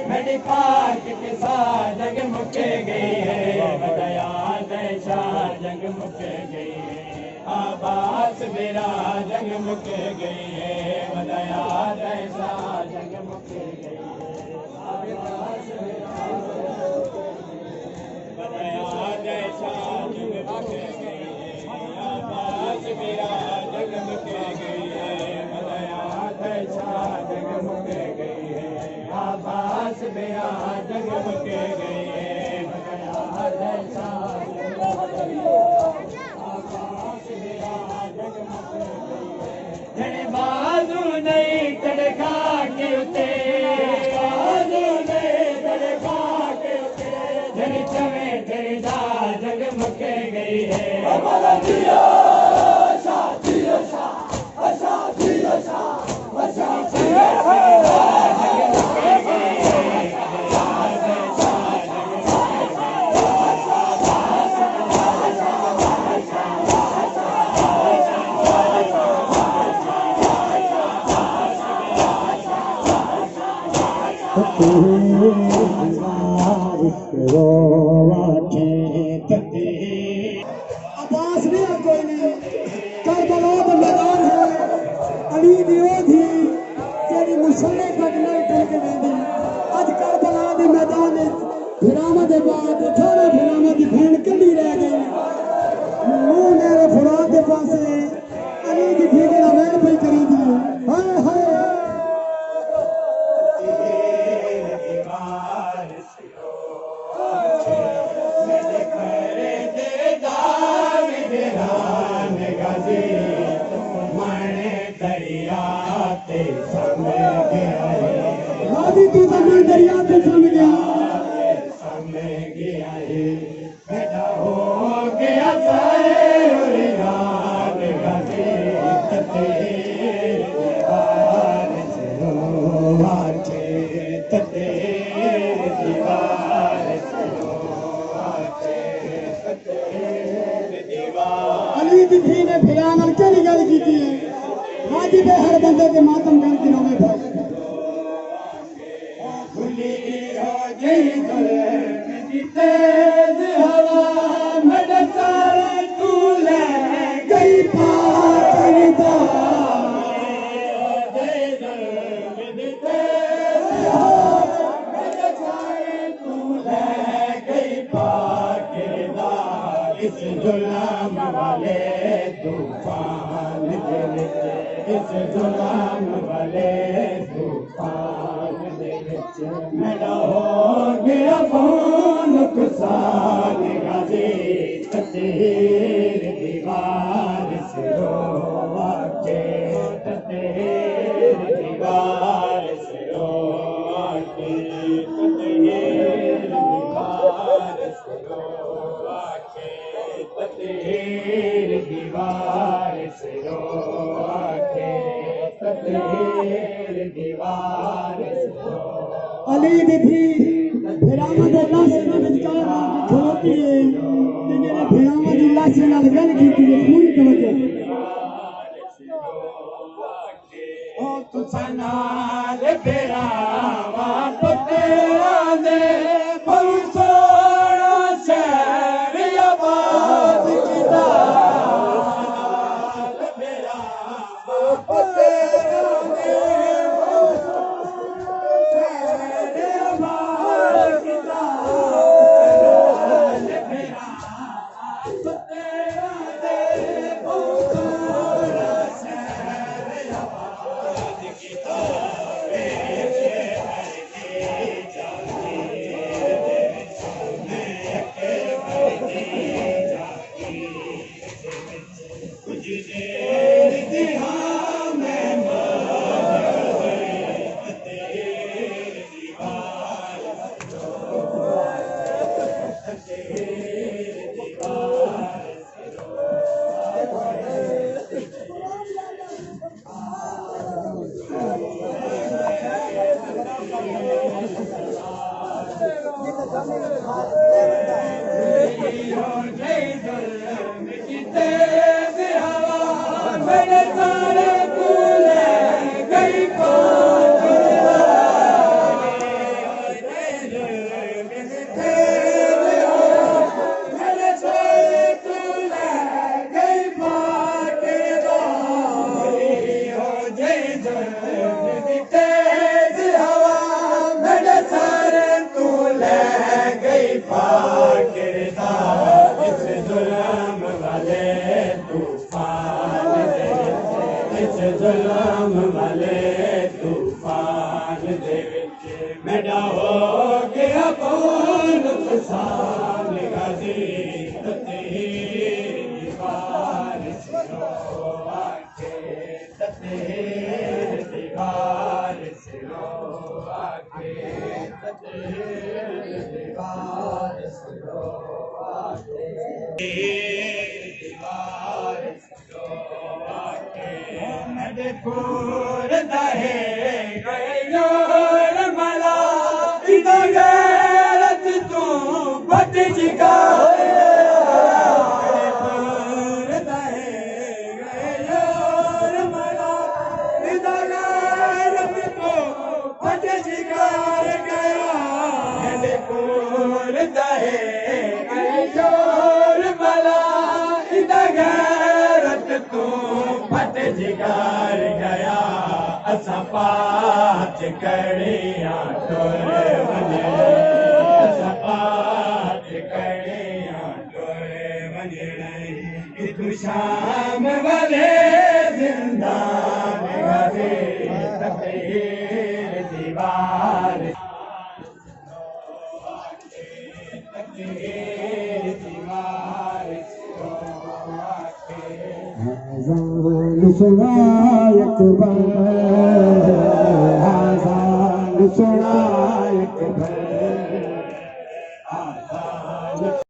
मेरी पाक के साथ जंग मुके गई है बदया दैशा जंग मुके गई है आबास मेरा जंग मुके गई है बदया दैशा जंग मुके गई है आबास बदया दैशा जंग मुके गई है आबास मेरा जंग मुके गई है बदया दैशा जंग मुके गई है आबास मेरा जंग मुके गई है बदया दैशा जने बाजू नहीं चढ़ा के उते बाजू नहीं चढ़ा के उते जने चवे तेरी दा जग मुके गई है हमारा जिया शादिया सा शादिया सा शादिया सा जग मुके गई है अब्बास नहीं है कोई नहीं करबला का मैदान है अली दी ओधी तेरी मुसल्ले तक नहीं टल के वेंदी अज करबला दे मैदान विच फिरामा दे बाद 18 फिरामा दी भेण कल्ली रह गई मुंह मेरे फुराद दे पासे अली दी भीगड़ा वैन पई करी दी हाय हाय तू तो मैं दरिया पे सम गया है बेटा हो गया सारे याद गाजी तेरे दीवार से आके तेरे दीवार से आके तेरे दीवार अली दी थी ने फिरान अल केड़ी गल कीती है हाजी पे हर बंदे के मातम गल की रोवे था तेज हवा मेरे सारे तू ले गई पार दा मेरे सारे तू ले गई पार दा इस जुल्म वाले तूफान दे विच इस जुल्म वाले तूफान दे विच मेरा हो गया नुकसान गाजी तेरे दीवार से रो आके तेरे दीवार से रो आके तेरे दीवार से रो आके तेरे दीवार से रो आके तेरे दीवार से रो अली दी थी फिरामा दे लाश दे विचकार खलोती है ते मेरे फिरामा दी लाश नाल गल कीती है पूरी तवज्जो ओ तुसा नाल फिरामा तेरा दे सोना शहर आबाद कीता फिरामा तेरा दे मेरे सारे तू ले गई तेज हवा मेरे सर तू ले गई पाकिरदा इस जुल्म वाले तूफान दे इस जुल्म वाले तूफान दे मेरा हो गया कौन नुकसान गाजी तेरी बारिश रो आके तेरी दीवार से रो आके तेरी दीवार से रो आके दीवार से रो आके मेरे कोर दहे गए योर मला इधर गैरत तू बट जिगा जिगार गया असा पाच कड़ियां टोरे वने असा पाच कड़ियां टोरे वने तू शाम वाले जिंदान गाजे तकदीर दीवार तकदीर दीवार सुनाय अकबर आज़ाद सुनाय अकबर